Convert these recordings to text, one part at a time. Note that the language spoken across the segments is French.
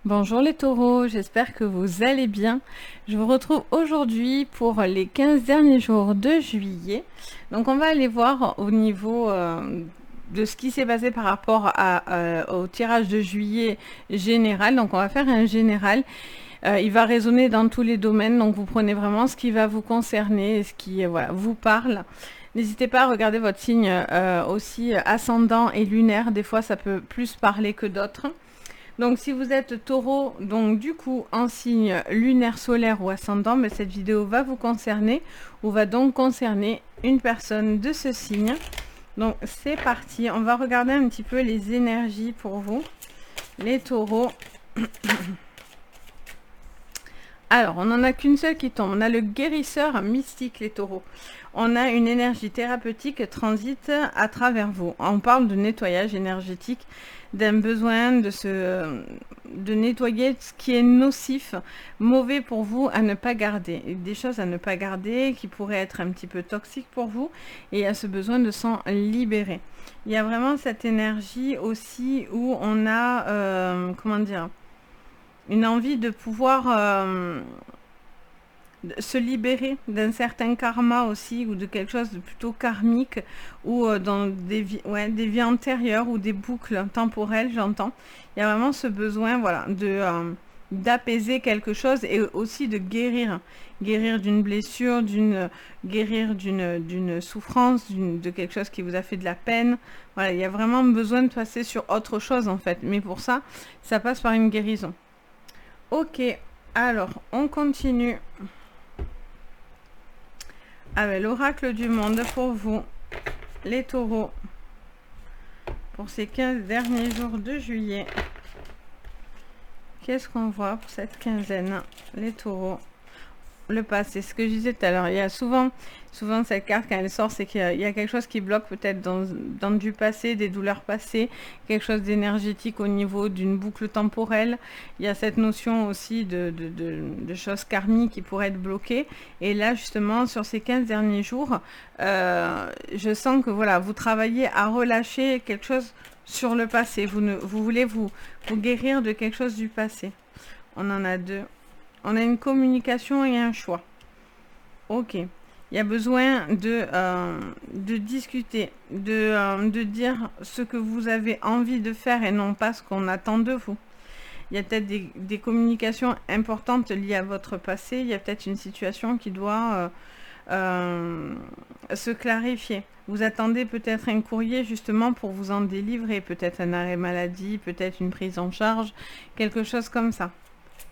Bonjour les taureaux, j'espère que vous allez bien. Je vous retrouve aujourd'hui pour les 15 derniers jours de juillet. Donc on va aller voir au niveau de ce qui s'est passé par rapport au tirage de juillet général. Donc on va faire un général. Il va résonner dans tous les domaines, donc vous prenez vraiment ce qui va vous concerner, ce qui vous parle. N'hésitez pas à regarder votre signe aussi ascendant et lunaire. Des fois ça peut plus parler que d'autres. Donc si vous êtes taureau, donc du coup en signe lunaire, solaire ou ascendant, mais cette vidéo va vous concerner ou va donc concerner une personne de ce signe. Donc c'est parti, on va regarder un petit peu les énergies pour vous, les taureaux. Alors, on n'en a qu'une seule qui tombe. On a le guérisseur mystique, les taureaux. On a une énergie thérapeutique transite à travers vous. On parle de nettoyage énergétique, d'un besoin de nettoyer ce qui est nocif, mauvais pour vous, à ne pas garder. Des choses à ne pas garder qui pourraient être un petit peu toxiques pour vous. Et il y a ce besoin de s'en libérer. Il y a vraiment cette énergie aussi où on a, comment dire, une envie de pouvoir se libérer d'un certain karma aussi, ou de quelque chose de plutôt karmique, ou dans des vies antérieures, ou des boucles temporelles, j'entends. Il y a vraiment ce besoin, voilà, d'apaiser quelque chose, et aussi de guérir d'une blessure, guérir d'une souffrance, de quelque chose qui vous a fait de la peine. Voilà, il y a vraiment besoin de passer sur autre chose en fait, mais pour ça, ça passe par une guérison. Ok, alors on continue avec l'oracle du monde pour vous, les taureaux, pour ces 15 derniers jours de juillet. Qu'est-ce qu'on voit pour cette quinzaine, les taureaux? Le passé, ce que je disais tout à l'heure, il y a souvent cette carte quand elle sort, c'est qu'il y a quelque chose qui bloque peut-être dans du passé, des douleurs passées, quelque chose d'énergétique au niveau d'une boucle temporelle. Il y a cette notion aussi de choses karmiques qui pourraient être bloquées. Et là, justement, sur ces 15 derniers jours, je sens que voilà, vous travaillez à relâcher quelque chose sur le passé. Vous voulez vous guérir de quelque chose du passé. On en a deux. On a une communication et un choix. Ok. Il y a besoin de discuter, de dire ce que vous avez envie de faire et non pas ce qu'on attend de vous. Il y a peut-être des communications importantes liées à votre passé. Il y a peut-être une situation qui doit se clarifier. Vous attendez peut-être un courrier justement pour vous en délivrer. Peut-être un arrêt maladie, peut-être une prise en charge, quelque chose comme ça.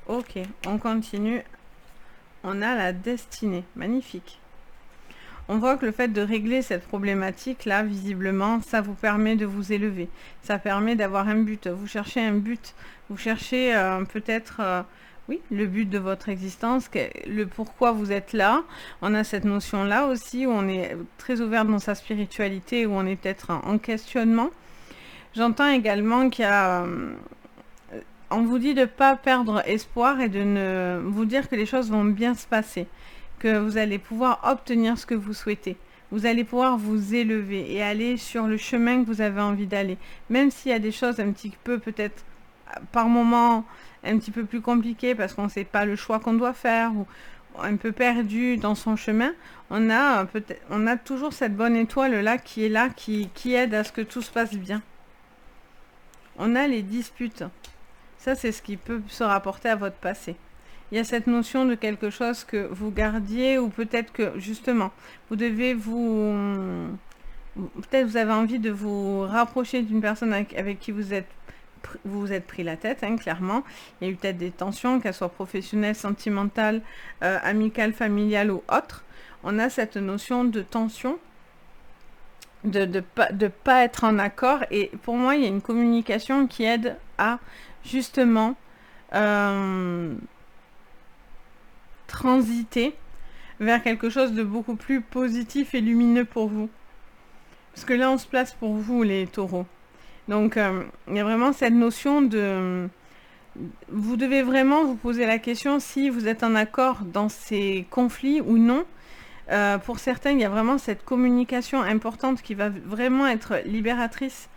Ok, on continue. On a la destinée. Magnifique. On voit que le fait de régler cette problématique-là, visiblement, ça vous permet de vous élever. Ça permet d'avoir un but. Vous cherchez un but. Vous cherchez peut-être, oui, le but de votre existence, le pourquoi vous êtes là. On a cette notion-là aussi, où on est très ouvert dans sa spiritualité, où on est peut-être en questionnement. J'entends également qu'il y a... on vous dit de ne pas perdre espoir et de ne vous dire que les choses vont bien se passer, que vous allez pouvoir obtenir ce que vous souhaitez. Vous allez pouvoir vous élever et aller sur le chemin que vous avez envie d'aller. Même s'il y a des choses un petit peu peut-être par moment un petit peu plus compliquées parce qu'on ne sait pas le choix qu'on doit faire ou un peu perdu dans son chemin, on a toujours cette bonne étoile là, qui aide à ce que tout se passe bien. On a les disputes. Ça, c'est ce qui peut se rapporter à votre passé. Il y a cette notion de quelque chose que vous gardiez ou peut-être que, justement, vous devez peut-être vous avez envie de vous rapprocher d'une personne avec qui vous êtes pris la tête, hein, clairement. Il y a eu peut-être des tensions, qu'elles soient professionnelles, sentimentales, amicales, familiales ou autres. On a cette notion de tension, de pas être en accord. Et pour moi, il y a une communication qui aide à justement transiter vers quelque chose de beaucoup plus positif et lumineux pour vous. Parce que là, on se place pour vous, les taureaux. Donc, il y a vraiment cette notion de... Vous devez vraiment vous poser la question si vous êtes en accord dans ces conflits ou non. Pour certains, il y a vraiment cette communication importante qui va vraiment être libératrice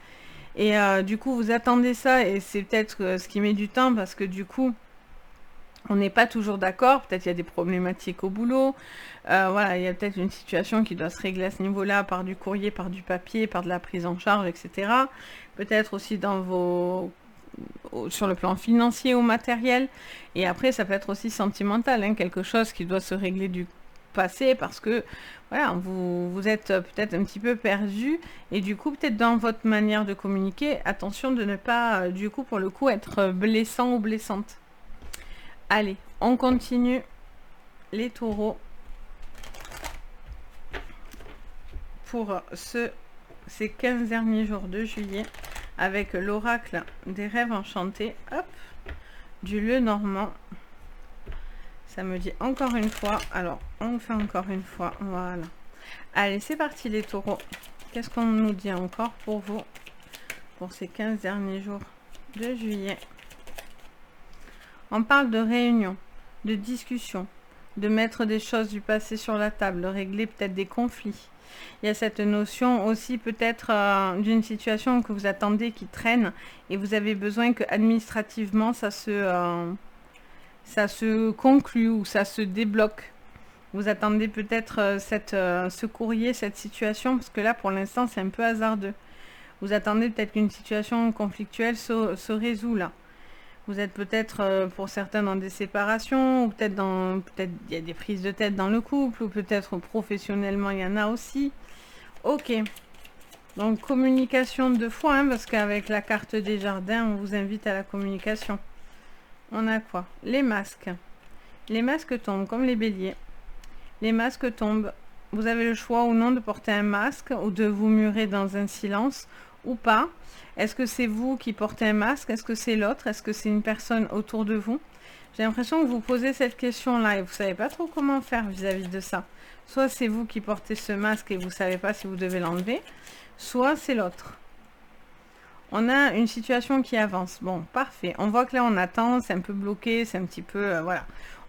Et du coup, vous attendez ça et c'est peut-être ce qui met du temps parce que du coup, on n'est pas toujours d'accord. Peut-être il y a des problématiques au boulot. Voilà, il y a peut-être une situation qui doit se régler à ce niveau-là par du courrier, par du papier, par de la prise en charge, etc. Peut-être aussi sur le plan financier ou matériel. Et après, ça peut être aussi sentimental, hein, quelque chose qui doit se régler du passé parce que voilà, vous êtes peut-être un petit peu perdu et du coup, peut-être dans votre manière de communiquer, attention de ne pas, du coup, pour le coup, être blessant ou blessante. Allez, on continue les taureaux pour ces 15 derniers jours de juillet avec l'oracle des rêves enchantés. Hop, du Lenormand. Ça me dit encore une fois. Alors, on fait encore une fois. Voilà. Allez, c'est parti les taureaux. Qu'est-ce qu'on nous dit encore pour vous pour ces 15 derniers jours de juillet? On parle de réunion, de discussion, de mettre des choses du passé sur la table, de régler peut-être des conflits. Il y a cette notion aussi peut-être d'une situation que vous attendez qui traîne et vous avez besoin que administrativement ça se conclut ou ça se débloque. Vous attendez peut-être ce courrier, cette situation, parce que là pour l'instant c'est un peu hasardeux. Vous attendez peut-être qu'une situation conflictuelle se résout là. Vous êtes peut-être pour certains dans des séparations, ou peut-être il y a des prises de tête dans le couple, ou peut-être professionnellement il y en a aussi. Ok. Donc communication 2 fois, hein, parce qu'avec la carte des jardins, on vous invite à la communication. On a quoi? Les masques. Les masques tombent comme les béliers. Les masques tombent. Vous avez le choix ou non de porter un masque ou de vous murer dans un silence ou pas. Est-ce que c'est vous qui portez un masque? Est-ce que c'est l'autre? Est-ce que c'est une personne autour de vous? J'ai l'impression que vous posez cette question-là et vous ne savez pas trop comment faire vis-à-vis de ça. Soit c'est vous qui portez ce masque et vous ne savez pas si vous devez l'enlever, soit c'est l'autre. On a une situation qui avance. Bon, parfait. On voit que là, on attend, c'est un peu bloqué, c'est un petit peu... voilà.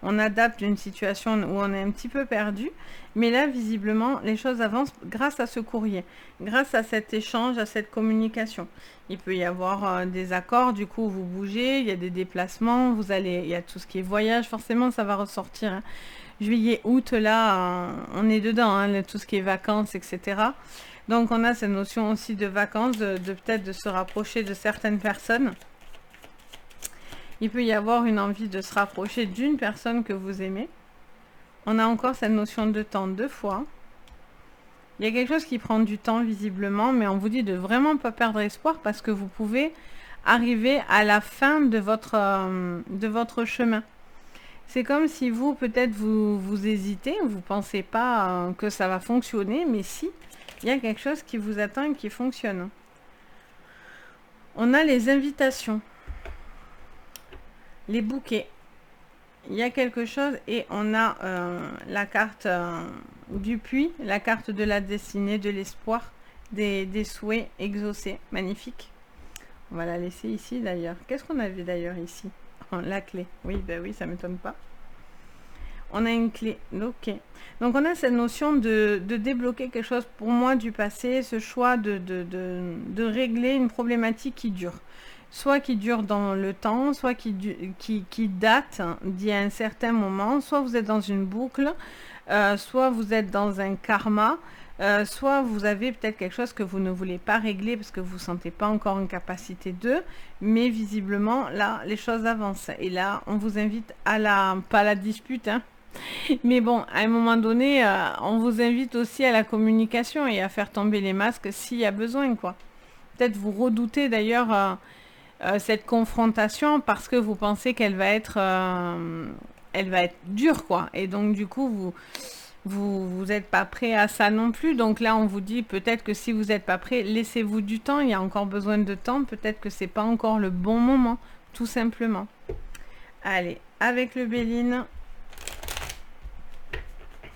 On adapte une situation où on est un petit peu perdu. Mais là, visiblement, les choses avancent grâce à ce courrier, grâce à cet échange, à cette communication. Il peut y avoir des accords, du coup, vous bougez, il y a des déplacements, il y a tout ce qui est voyage, forcément, ça va ressortir. Hein. Juillet, août, là, on est dedans, hein, tout ce qui est vacances, etc. Donc on a cette notion aussi de vacances, de peut-être de se rapprocher de certaines personnes. Il peut y avoir une envie de se rapprocher d'une personne que vous aimez. On a encore cette notion de temps 2 fois. Il y a quelque chose qui prend du temps visiblement, mais on vous dit de vraiment pas perdre espoir parce que vous pouvez arriver à la fin de votre chemin. C'est comme si vous, peut-être, vous hésitez, vous ne pensez pas que ça va fonctionner, mais si, il y a quelque chose qui vous attend et qui fonctionne. On a les invitations, les bouquets. Il y a quelque chose et on a la carte du puits, la carte de la destinée, de l'espoir, des souhaits exaucés. Magnifique. On va la laisser ici d'ailleurs. Qu'est-ce qu'on avait d'ailleurs ici? La clé. Oui, ben oui, ça ne m'étonne pas. On a une clé. Ok. Donc on a cette notion de débloquer quelque chose pour moi du passé, ce choix de régler une problématique qui dure. Soit qui dure dans le temps, soit qui date d'il y a un certain moment, soit vous êtes dans une boucle, soit vous êtes dans un karma, soit vous avez peut-être quelque chose que vous ne voulez pas régler parce que vous ne sentez pas encore une capacité de, mais visiblement là les choses avancent. Et là on vous invite à pas la dispute, hein, mais bon, à un moment donné, on vous invite aussi à la communication et à faire tomber les masques s'il y a besoin, quoi. Peut-être vous redoutez d'ailleurs cette confrontation parce que vous pensez qu'elle va être dure, quoi. Et donc, du coup, vous n'êtes pas prêt à ça non plus. Donc là, on vous dit peut-être que si vous n'êtes pas prêt, laissez-vous du temps. Il y a encore besoin de temps. Peut-être que c'est pas encore le bon moment, tout simplement. Allez, avec le Béline.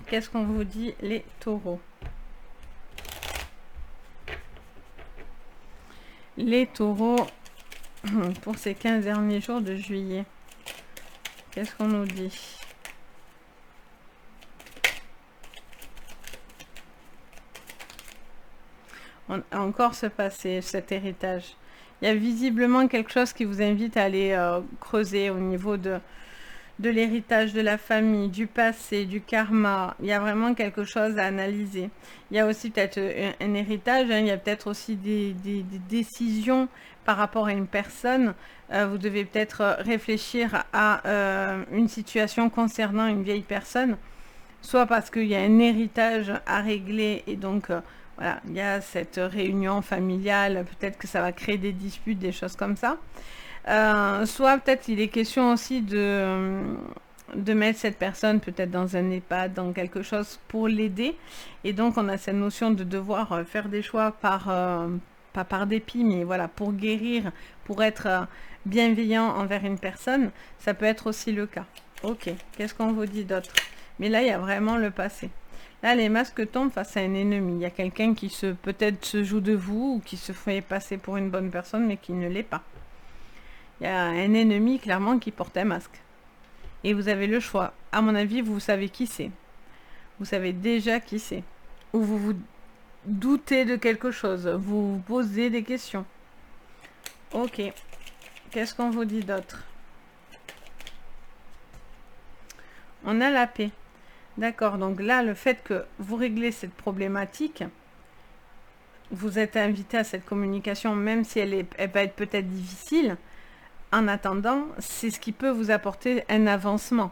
Qu'est-ce qu'on vous dit, les taureaux? Les taureaux, pour ces 15 derniers jours de juillet, qu'est-ce qu'on nous dit? On a encore ce passé, cet héritage. Il y a visiblement quelque chose qui vous invite à aller creuser au niveau de l'héritage de la famille, du passé, du karma. Il y a vraiment quelque chose à analyser. Il y a aussi peut-être un héritage, hein. Il y a peut-être aussi des décisions par rapport à une personne. Vous devez peut-être réfléchir à une situation concernant une vieille personne, soit parce qu'il y a un héritage à régler et donc voilà, il y a cette réunion familiale, peut-être que ça va créer des disputes, des choses comme ça. Soit peut-être il est question aussi de mettre cette personne peut-être dans un EHPAD, dans quelque chose pour l'aider. Et donc on a cette notion de devoir faire des choix pas par dépit, mais voilà, pour guérir, pour être bienveillant envers une personne. Ça peut être aussi le cas. Ok, qu'est-ce qu'on vous dit d'autre? Mais là, il y a vraiment le passé. Là, les masques tombent face à un ennemi. Il y a quelqu'un qui peut-être se joue de vous ou qui se fait passer pour une bonne personne, mais qui ne l'est pas. Il y a un ennemi, clairement, qui porte un masque. Et vous avez le choix. À mon avis, vous savez qui c'est. Vous savez déjà qui c'est. Ou vous vous doutez de quelque chose. Vous vous posez des questions. Ok. Qu'est-ce qu'on vous dit d'autre? On a la paix. D'accord, donc là, le fait que vous réglez cette problématique, vous êtes invité à cette communication, même si elle va être peut-être difficile. En attendant, c'est ce qui peut vous apporter un avancement,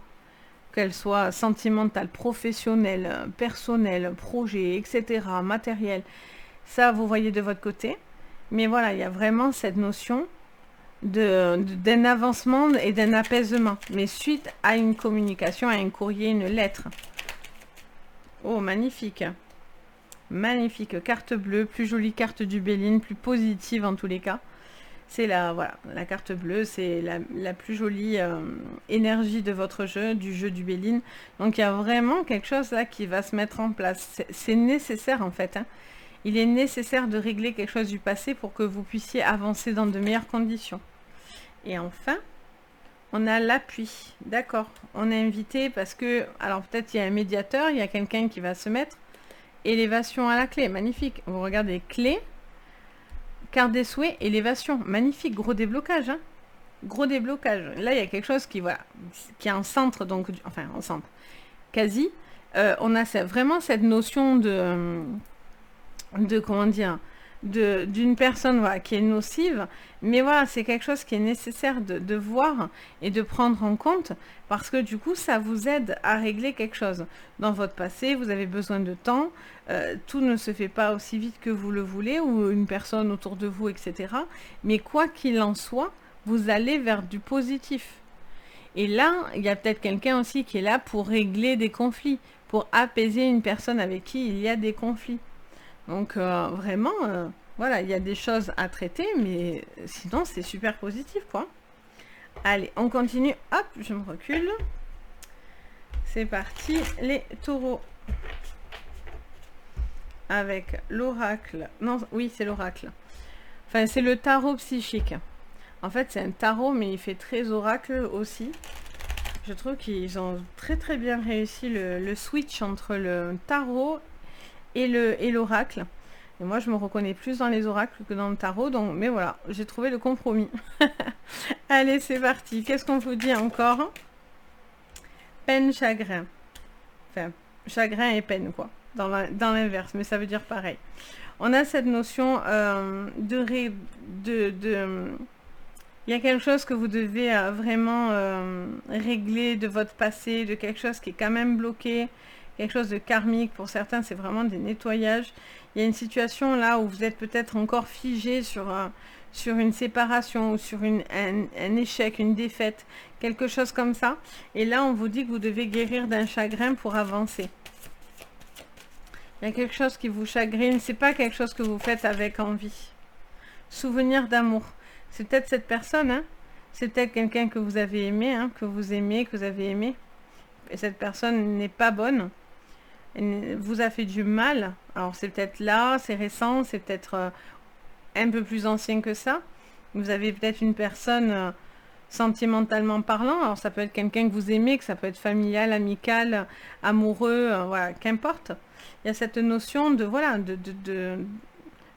qu'elle soit sentimentale, professionnelle, personnelle, projet, etc., matériel. Ça, vous voyez de votre côté. Mais voilà, il y a vraiment cette notion d'un avancement et d'un apaisement. Mais suite à une communication, à un courrier, une lettre. Oh, magnifique. Magnifique. Carte bleue, plus jolie carte du Béline, plus positive en tous les cas. C'est voilà, la carte bleue, c'est la plus jolie énergie de votre jeu, du jeu du Béline. Donc il y a vraiment quelque chose là qui va se mettre en place. C'est nécessaire en fait. Hein. Il est nécessaire de régler quelque chose du passé pour que vous puissiez avancer dans de meilleures conditions. Et enfin, on a l'appui. D'accord. On est invité parce que, alors peut-être il y a un médiateur, il y a quelqu'un qui va se mettre. Élévation à la clé, magnifique. Vous regardez, clé. Carte des souhaits, élévation, magnifique, gros déblocage, hein. Gros déblocage. Là, il y a quelque chose qui, voilà, qui est en centre, donc, enfin, en centre, quasi. On a vraiment cette notion comment dire, d'une personne voilà, qui est nocive, mais voilà, c'est quelque chose qui est nécessaire de voir et de prendre en compte, parce que du coup, ça vous aide à régler quelque chose. Dans votre passé, vous avez besoin de temps, tout ne se fait pas aussi vite que vous le voulez, ou une personne autour de vous, etc. Mais quoi qu'il en soit, vous allez vers du positif. Et là, il y a peut-être quelqu'un aussi qui est là pour régler des conflits, pour apaiser une personne avec qui il y a des conflits. Donc vraiment, voilà, il y a des choses à traiter, mais sinon c'est super positif, quoi. Allez, on continue. Hop, je me recule. C'est parti, les taureaux. Avec l'oracle. Non, oui, c'est l'oracle. Enfin, c'est le tarot psychique. En fait, c'est un tarot, mais il fait très oracle aussi. Je trouve qu'ils ont très très bien réussi le switch entre le tarot et l'oracle. Et moi, je me reconnais plus dans les oracles que dans le tarot. Donc, mais voilà, j'ai trouvé le compromis. Allez, c'est parti. Qu'est-ce qu'on vous dit encore? Peine, chagrin. Enfin, chagrin et peine, quoi. Dans l'inverse, mais ça veut dire pareil. On a cette notion il y a quelque chose que vous devez vraiment régler de votre passé, de quelque chose qui est quand même bloqué, quelque chose de karmique. Pour certains, c'est vraiment des nettoyages. Il y a une situation là où vous êtes peut-être encore figé sur une séparation ou sur un échec, une défaite, quelque chose comme ça. Et là, on vous dit que vous devez guérir d'un chagrin pour avancer. Il y a quelque chose qui vous chagrine, c'est pas quelque chose que vous faites avec envie. Souvenir d'amour. C'est peut-être cette personne, hein. C'est peut-être quelqu'un que vous avez aimé, hein, que vous aimez, que vous avez aimé. Et cette personne n'est pas bonne. Elle vous a fait du mal. Alors c'est peut-être là, c'est récent, c'est peut-être un peu plus ancien que ça. Vous avez peut-être une personne sentimentalement parlant. Alors ça peut être quelqu'un que vous aimez, que ça peut être familial, amical, amoureux, voilà, qu'importe. Il y a cette notion de voilà,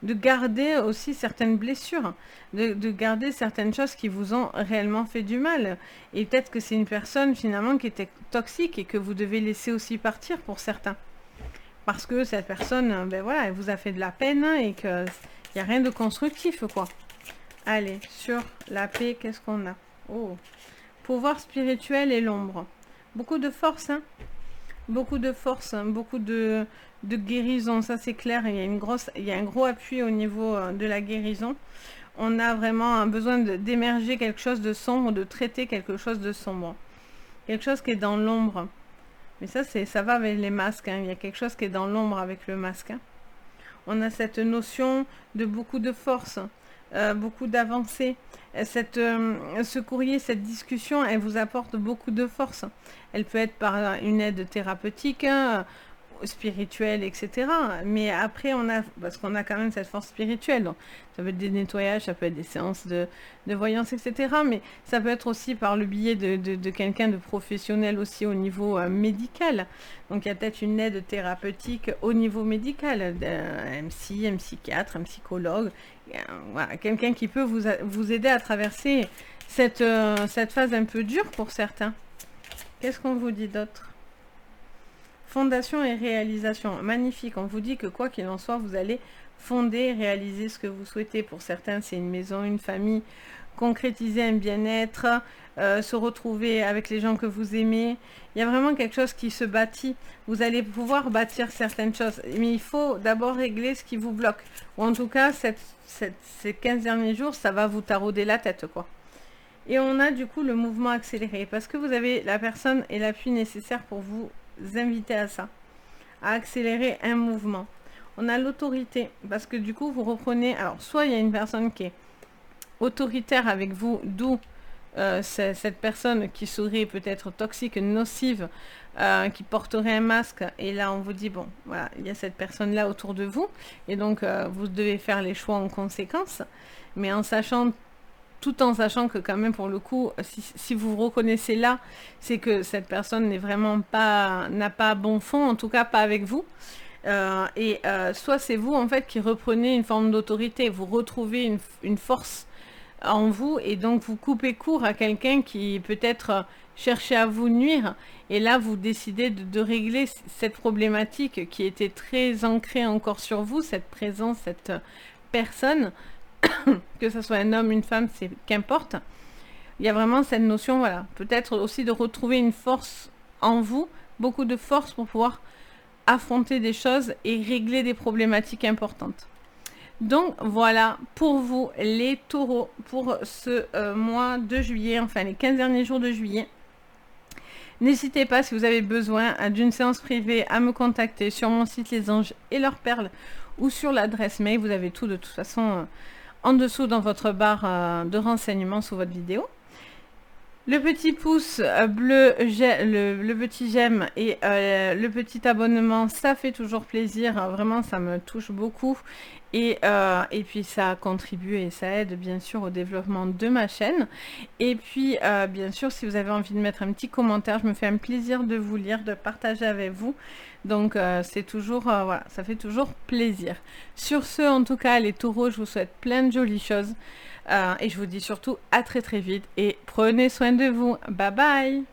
de garder aussi certaines blessures, de garder certaines choses qui vous ont réellement fait du mal. Et peut-être que c'est une personne finalement qui était toxique et que vous devez laisser aussi partir pour certains. Parce que cette personne, ben voilà, elle vous a fait de la peine et qu'il n'y a rien de constructif, quoi. Allez, sur la paix, qu'est-ce qu'on a? Oh, pouvoir spirituel et l'ombre. Beaucoup de force, hein. Beaucoup de force, hein. Beaucoup de guérison, ça c'est clair. Il y a un gros appui au niveau de la guérison. On a vraiment un besoin d'émerger quelque chose de sombre, de traiter quelque chose de sombre. Quelque chose qui est dans l'ombre. Mais ça va avec les masques, hein. Il y a quelque chose qui est dans l'ombre avec le masque, hein. On a cette notion de beaucoup de force, beaucoup d'avancée. Ce courrier, cette discussion, elle vous apporte beaucoup de force. Elle peut être par une aide thérapeutique, hein, spirituelle, etc. Mais après, parce qu'on a quand même cette force spirituelle. Donc, ça peut être des nettoyages, ça peut être des séances de voyance, etc. Mais ça peut être aussi par le biais de quelqu'un de professionnel aussi au niveau médical. Donc, il y a peut-être une aide thérapeutique au niveau médical, un psy, un psychiatre, un psychologue, voilà, quelqu'un qui peut vous aider à traverser cette phase un peu dure pour certains. Qu'est-ce qu'on vous dit d'autre? Fondation et réalisation. Magnifique. On vous dit que quoi qu'il en soit, vous allez fonder et réaliser ce que vous souhaitez. Pour certains, c'est une maison, une famille, concrétiser un bien-être, se retrouver avec les gens que vous aimez. Il y a vraiment quelque chose qui se bâtit. Vous allez pouvoir bâtir certaines choses. Mais il faut d'abord régler ce qui vous bloque. Ou en tout cas, ces 15 derniers jours, ça va vous tarauder la tête, quoi. Et on a du coup le mouvement accéléré. Parce que vous avez la personne et l'appui nécessaire pour vous inviter à ça, à accélérer un mouvement. On a l'autorité, parce que du coup, vous reprenez... Alors, soit il y a une personne qui est autoritaire avec vous, d'où cette personne qui serait peut-être toxique, nocive, qui porterait un masque, et là, on vous dit, bon, voilà, il y a cette personne-là autour de vous, et donc, vous devez faire les choix en conséquence, mais en sachant tout en sachant que quand même pour le coup, si vous vous reconnaissez là, c'est que cette personne n'a pas bon fond, en tout cas pas avec vous. Soit c'est vous en fait qui reprenez une forme d'autorité, vous retrouvez une force en vous et donc vous coupez court à quelqu'un qui peut-être cherchait à vous nuire. Et là vous décidez de régler cette problématique qui était très ancrée encore sur vous, cette présence, cette personne. Que ce soit un homme, une femme, c'est qu'importe. Il y a vraiment cette notion, voilà, peut-être aussi de retrouver une force en vous, beaucoup de force pour pouvoir affronter des choses et régler des problématiques importantes. Donc voilà pour vous les taureaux pour ce mois de juillet, enfin les 15 derniers jours de juillet. N'hésitez pas si vous avez besoin d'une séance privée à me contacter sur mon site Les Anges et leurs perles ou sur l'adresse mail, vous avez tout de toute façon en dessous dans votre barre de renseignements sous votre vidéo. Le petit pouce bleu, le petit j'aime et le petit abonnement, ça fait toujours plaisir. Vraiment, ça me touche beaucoup. Et puis, ça contribue et ça aide bien sûr au développement de ma chaîne. Et puis, bien sûr, si vous avez envie de mettre un petit commentaire, je me fais un plaisir de vous lire, de partager avec vous. Donc, c'est toujours, voilà, ça fait toujours plaisir. Sur ce, en tout cas, les taureaux, je vous souhaite plein de jolies choses. Et je vous dis surtout à très très vite et prenez soin de vous. Bye bye!